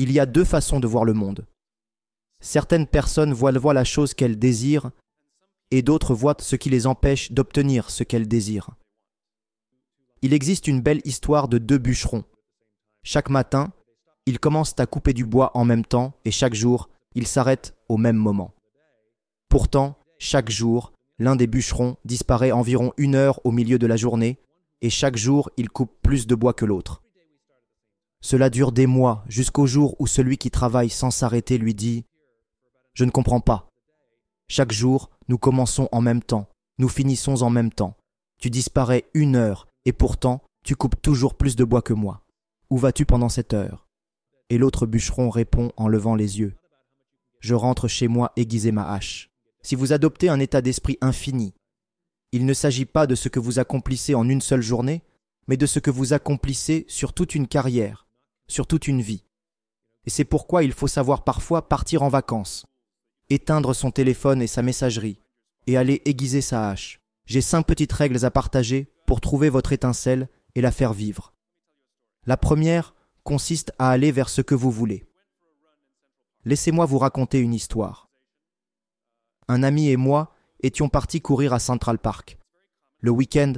Il y a deux façons de voir le monde. Certaines personnes voient la chose qu'elles désirent et d'autres voient ce qui les empêche d'obtenir ce qu'elles désirent. Il existe une belle histoire de deux bûcherons. Chaque matin, ils commencent à couper du bois en même temps et chaque jour, ils s'arrêtent au même moment. Pourtant, chaque jour, l'un des bûcherons disparaît environ 1 heure au milieu de la journée et chaque jour, il coupe plus de bois que l'autre. Cela dure des mois jusqu'au jour où celui qui travaille sans s'arrêter lui dit « Je ne comprends pas. Chaque jour, nous commençons en même temps, nous finissons en même temps. Tu disparais 1 heure et pourtant, tu coupes toujours plus de bois que moi. Où vas-tu pendant cette heure ?» Et l'autre bûcheron répond en levant les yeux « Je rentre chez moi aiguiser ma hache. » Si vous adoptez un état d'esprit infini, il ne s'agit pas de ce que vous accomplissez en une seule journée, mais de ce que vous accomplissez sur toute une carrière, sur toute une vie. Et c'est pourquoi il faut savoir parfois partir en vacances, éteindre son téléphone et sa messagerie, et aller aiguiser sa hache. J'ai 5 petites règles à partager pour trouver votre étincelle et la faire vivre. La première consiste à aller vers ce que vous voulez. Laissez-moi vous raconter une histoire. Un ami et moi étions partis courir à Central Park. Le week-end,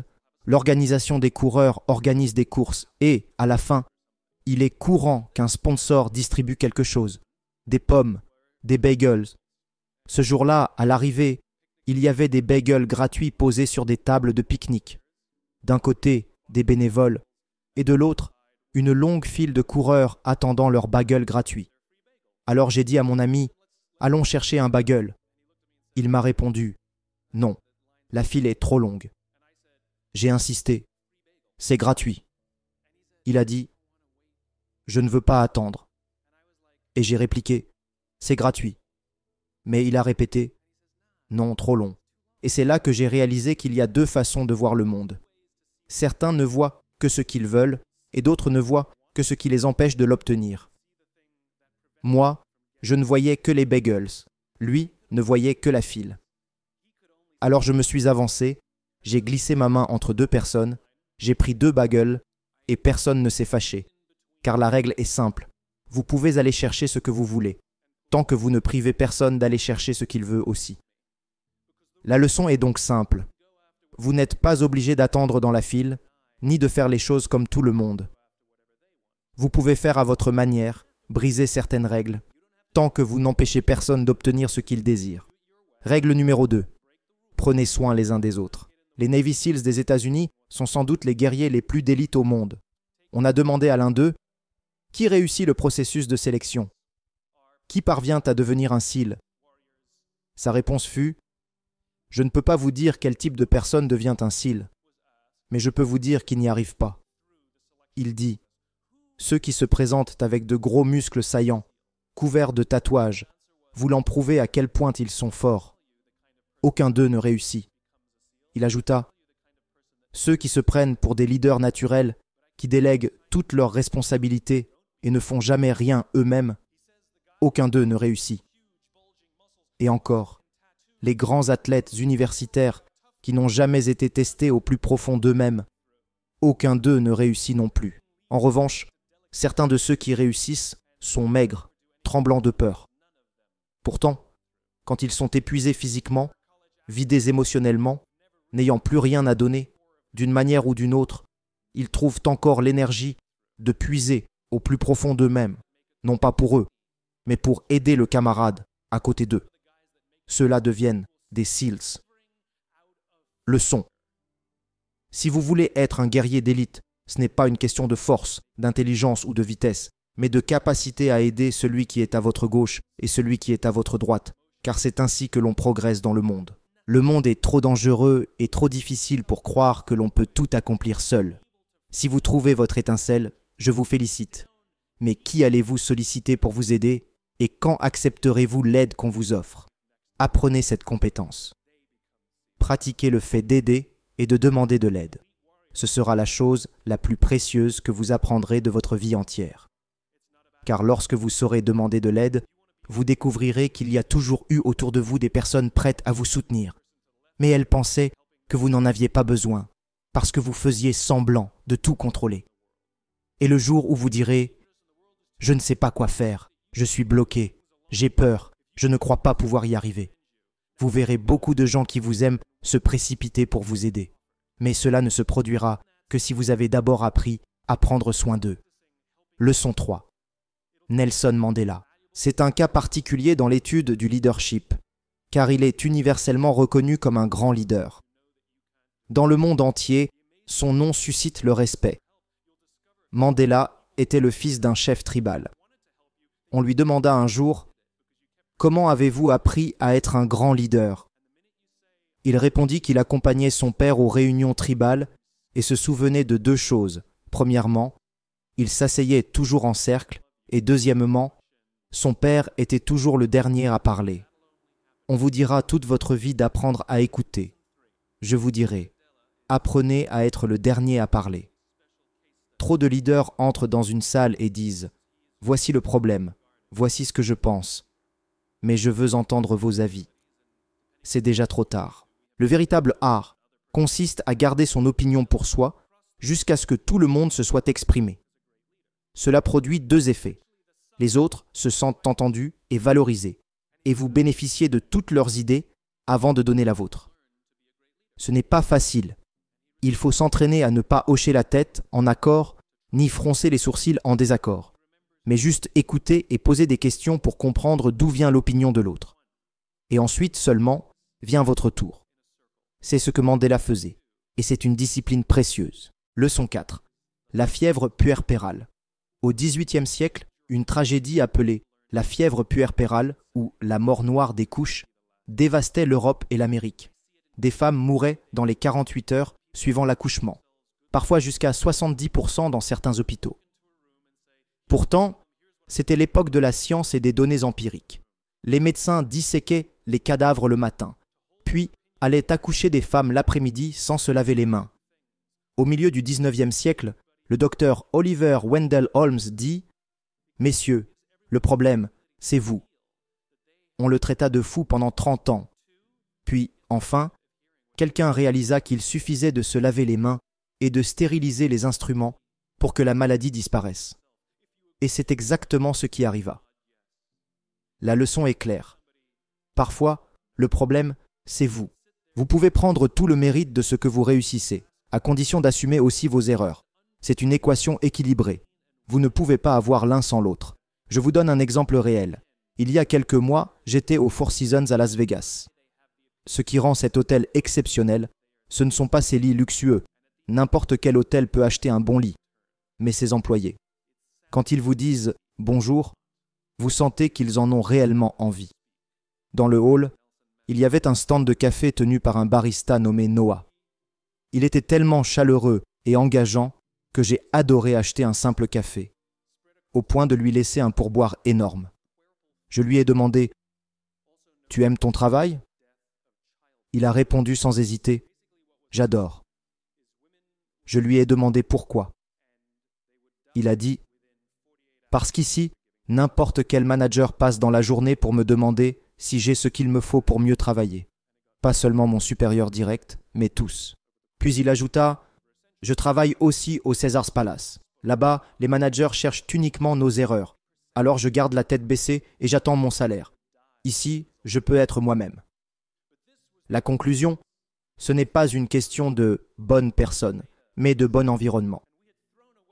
l'organisation des coureurs organise des courses et, à la fin, il est courant qu'un sponsor distribue quelque chose. Des pommes, des bagels. Ce jour-là, à l'arrivée, il y avait des bagels gratuits posés sur des tables de pique-nique. D'un côté, des bénévoles, et de l'autre, une longue file de coureurs attendant leur bagel gratuit. Alors j'ai dit à mon ami, « Allons chercher un bagel. » Il m'a répondu, « Non, la file est trop longue. » J'ai insisté, « C'est gratuit. » Il a dit, « Je ne veux pas attendre. » Et j'ai répliqué, « C'est gratuit. » Mais il a répété, « Non, trop long. » Et c'est là que j'ai réalisé qu'il y a deux façons de voir le monde. Certains ne voient que ce qu'ils veulent et d'autres ne voient que ce qui les empêche de l'obtenir. Moi, je ne voyais que les bagels. Lui ne voyait que la file. Alors je me suis avancé, j'ai glissé ma main entre deux personnes, j'ai pris 2 bagels et personne ne s'est fâché. Car la règle est simple, vous pouvez aller chercher ce que vous voulez, tant que vous ne privez personne d'aller chercher ce qu'il veut aussi. La leçon est donc simple. Vous n'êtes pas obligé d'attendre dans la file, ni de faire les choses comme tout le monde. Vous pouvez faire à votre manière, briser certaines règles, tant que vous n'empêchez personne d'obtenir ce qu'il désire. Règle numéro 2. Prenez soin les uns des autres. Les Navy Seals des États-Unis sont sans doute les guerriers les plus d'élite au monde. On a demandé à l'un d'eux « Qui réussit le processus de sélection ? Qui parvient à devenir un SEAL ?» Sa réponse fut « Je ne peux pas vous dire quel type de personne devient un SEAL, mais je peux vous dire qu'il n'y arrive pas. » Il dit « Ceux qui se présentent avec de gros muscles saillants, couverts de tatouages, voulant prouver à quel point ils sont forts. Aucun d'eux ne réussit. » Il ajouta « Ceux qui se prennent pour des leaders naturels, qui délèguent toutes leurs responsabilités et ne font jamais rien eux-mêmes, aucun d'eux ne réussit. » Et encore, les grands athlètes universitaires qui n'ont jamais été testés au plus profond d'eux-mêmes, aucun d'eux ne réussit non plus. En revanche, certains de ceux qui réussissent sont maigres, tremblants de peur. Pourtant, quand ils sont épuisés physiquement, vidés émotionnellement, n'ayant plus rien à donner, d'une manière ou d'une autre, ils trouvent encore l'énergie de puiser au plus profond d'eux-mêmes, non pas pour eux, mais pour aider le camarade à côté d'eux. Ceux-là deviennent des SEALs. Leçon. Si vous voulez être un guerrier d'élite, ce n'est pas une question de force, d'intelligence ou de vitesse, mais de capacité à aider celui qui est à votre gauche et celui qui est à votre droite, car c'est ainsi que l'on progresse dans le monde. Le monde est trop dangereux et trop difficile pour croire que l'on peut tout accomplir seul. Si vous trouvez votre étincelle, je vous félicite. Mais qui allez-vous solliciter pour vous aider et quand accepterez-vous l'aide qu'on vous offre? Apprenez cette compétence. Pratiquez le fait d'aider et de demander de l'aide. Ce sera la chose la plus précieuse que vous apprendrez de votre vie entière. Car lorsque vous saurez demander de l'aide, vous découvrirez qu'il y a toujours eu autour de vous des personnes prêtes à vous soutenir. Mais elles pensaient que vous n'en aviez pas besoin, parce que vous faisiez semblant de tout contrôler. Et le jour où vous direz Je ne sais pas quoi faire. Je suis bloqué. J'ai peur. Je ne crois pas pouvoir y arriver. Vous verrez beaucoup de gens qui vous aiment se précipiter pour vous aider. Mais cela ne se produira que si vous avez d'abord appris à prendre soin d'eux. Leçon 3. Nelson Mandela. C'est un cas particulier dans l'étude du leadership, car il est universellement reconnu comme un grand leader. Dans le monde entier, son nom suscite le respect. Mandela était le fils d'un chef tribal. On lui demanda un jour « Comment avez-vous appris à être un grand leader ?» Il répondit qu'il accompagnait son père aux réunions tribales et se souvenait de 2 choses. Premièrement, il s'asseyait toujours en cercle et deuxièmement, son père était toujours le dernier à parler. On vous dira toute votre vie d'apprendre à écouter. Je vous dirai, apprenez à être le dernier à parler. Trop de leaders entrent dans une salle et disent « Voici le problème, voici ce que je pense, mais je veux entendre vos avis. » C'est déjà trop tard. Le véritable art consiste à garder son opinion pour soi jusqu'à ce que tout le monde se soit exprimé. Cela produit 2 effets. Les autres se sentent entendus et valorisés, et vous bénéficiez de toutes leurs idées avant de donner la vôtre. Ce n'est pas facile. Il faut s'entraîner à ne pas hocher la tête en accord, ni froncer les sourcils en désaccord, mais juste écouter et poser des questions pour comprendre d'où vient l'opinion de l'autre. Et ensuite seulement vient votre tour. C'est ce que Mandela faisait, et c'est une discipline précieuse. Leçon 4. La fièvre puerpérale. Au XVIIIe siècle, une tragédie appelée la fièvre puerpérale ou la mort noire des couches dévastait l'Europe et l'Amérique. Des femmes mouraient dans les 48 heures suivant l'accouchement, parfois jusqu'à 70% dans certains hôpitaux. Pourtant, c'était l'époque de la science et des données empiriques. Les médecins disséquaient les cadavres le matin, puis allaient accoucher des femmes l'après-midi sans se laver les mains. Au milieu du XIXe siècle, le docteur Oliver Wendell Holmes dit « Messieurs, le problème, c'est vous. » On le traita de fou pendant 30 ans. Puis, enfin, quelqu'un réalisa qu'il suffisait de se laver les mains et de stériliser les instruments pour que la maladie disparaisse. Et c'est exactement ce qui arriva. La leçon est claire. Parfois, le problème, c'est vous. Vous pouvez prendre tout le mérite de ce que vous réussissez, à condition d'assumer aussi vos erreurs. C'est une équation équilibrée. Vous ne pouvez pas avoir l'un sans l'autre. Je vous donne un exemple réel. Il y a quelques mois, j'étais au Four Seasons à Las Vegas. Ce qui rend cet hôtel exceptionnel, ce ne sont pas ses lits luxueux. N'importe quel hôtel peut acheter un bon lit, mais ses employés. Quand ils vous disent « bonjour », vous sentez qu'ils en ont réellement envie. Dans le hall, il y avait un stand de café tenu par un barista nommé Noah. Il était tellement chaleureux et engageant que j'ai adoré acheter un simple café, au point de lui laisser un pourboire énorme. Je lui ai demandé « Tu aimes ton travail ?» Il a répondu sans hésiter « J'adore. » Je lui ai demandé pourquoi. Il a dit « Parce qu'ici, n'importe quel manager passe dans la journée pour me demander si j'ai ce qu'il me faut pour mieux travailler. Pas seulement mon supérieur direct, mais tous. » Puis il ajouta « Je travaille aussi au Caesars Palace. Là-bas, les managers cherchent uniquement nos erreurs. Alors je garde la tête baissée et j'attends mon salaire. Ici, je peux être moi-même. » La conclusion, ce n'est pas une question de bonne personne, mais de bon environnement.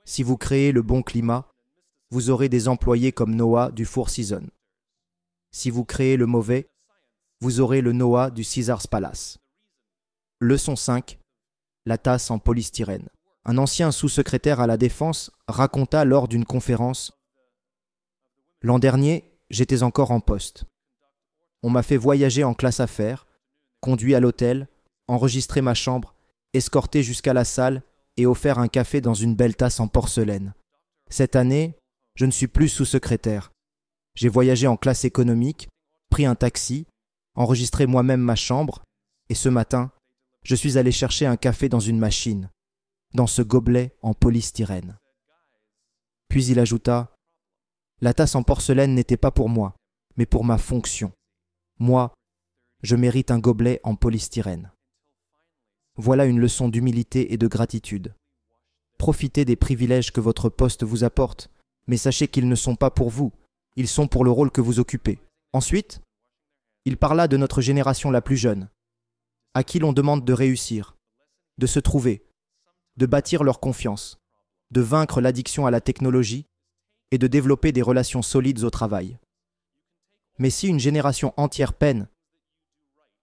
Si vous créez le bon climat, vous aurez des employés comme Noah du Four Seasons. Si vous créez le mauvais, vous aurez le Noah du Caesars Palace. Leçon 5. La tasse en polystyrène. Un ancien sous-secrétaire à la Défense raconta lors d'une conférence « L'an dernier, j'étais encore en poste. On m'a fait voyager en classe affaires, conduit à l'hôtel, enregistré ma chambre, escorté jusqu'à la salle et offert un café dans une belle tasse en porcelaine. Cette année, je ne suis plus sous-secrétaire. J'ai voyagé en classe économique, pris un taxi, enregistré moi-même ma chambre, et ce matin, je suis allé chercher un café dans une machine, dans ce gobelet en polystyrène. » Puis il ajouta « La tasse en porcelaine n'était pas pour moi, mais pour ma fonction. Moi, je mérite un gobelet en polystyrène. » Voilà une leçon d'humilité et de gratitude. Profitez des privilèges que votre poste vous apporte, Mais sachez qu'ils ne sont pas pour vous, ils sont pour le rôle que vous occupez. Ensuite, il parla de notre génération la plus jeune, à qui l'on demande de réussir, de se trouver, de bâtir leur confiance, de vaincre l'addiction à la technologie et de développer des relations solides au travail. Mais si une génération entière peine,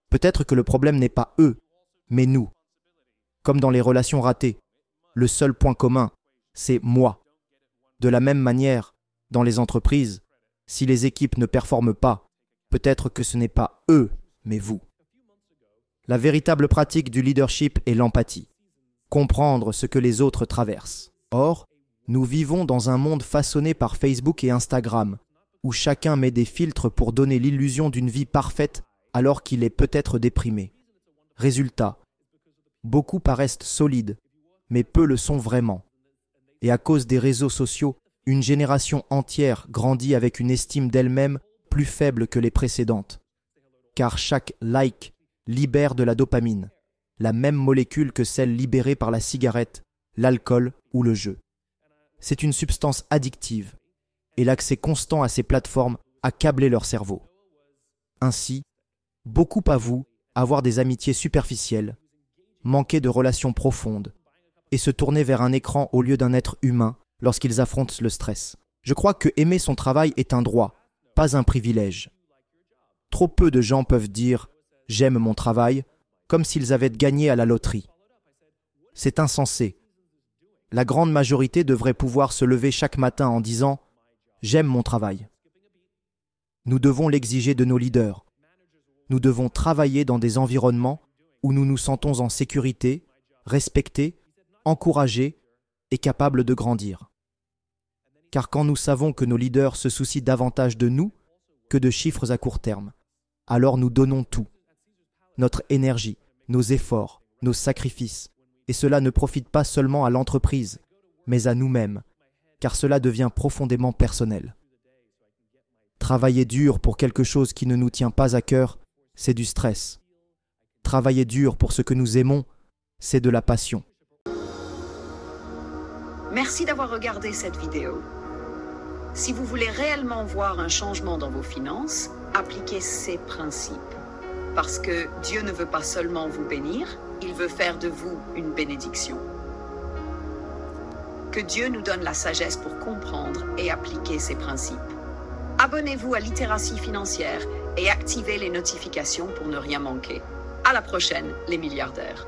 peut-être que le problème n'est pas eux, mais nous. Comme dans les relations ratées, le seul point commun, c'est moi. De la même manière, dans les entreprises, si les équipes ne performent pas, peut-être que ce n'est pas eux, mais vous. La véritable pratique du leadership est l'empathie. Comprendre ce que les autres traversent. Or, nous vivons dans un monde façonné par Facebook et Instagram, où chacun met des filtres pour donner l'illusion d'une vie parfaite alors qu'il est peut-être déprimé. Résultat, beaucoup paraissent solides, mais peu le sont vraiment. Et à cause des réseaux sociaux, une génération entière grandit avec une estime d'elle-même plus faible que les précédentes. Car chaque like libère de la dopamine, la même molécule que celle libérée par la cigarette, l'alcool ou le jeu. C'est une substance addictive, et l'accès constant à ces plateformes a câblé leur cerveau. Ainsi, beaucoup avouent avoir des amitiés superficielles, manquer de relations profondes, et se tourner vers un écran au lieu d'un être humain lorsqu'ils affrontent le stress. Je crois que aimer son travail est un droit, pas un privilège. Trop peu de gens peuvent dire « j'aime mon travail » comme s'ils avaient gagné à la loterie. C'est insensé. La grande majorité devrait pouvoir se lever chaque matin en disant « j'aime mon travail ». Nous devons l'exiger de nos leaders. Nous devons travailler dans des environnements où nous nous sentons en sécurité, respectés, encouragés et capables de grandir. Car quand nous savons que nos leaders se soucient davantage de nous que de chiffres à court terme, alors nous donnons tout. Notre énergie, nos efforts, nos sacrifices. Et cela ne profite pas seulement à l'entreprise, mais à nous-mêmes, car cela devient profondément personnel. Travailler dur pour quelque chose qui ne nous tient pas à cœur, c'est du stress. Travailler dur pour ce que nous aimons, c'est de la passion. Merci d'avoir regardé cette vidéo. Si vous voulez réellement voir un changement dans vos finances, appliquez ces principes. Parce que Dieu ne veut pas seulement vous bénir, il veut faire de vous une bénédiction. Que Dieu nous donne la sagesse pour comprendre et appliquer ces principes. Abonnez-vous à Littératie financière et activez les notifications pour ne rien manquer. À la prochaine, les milliardaires.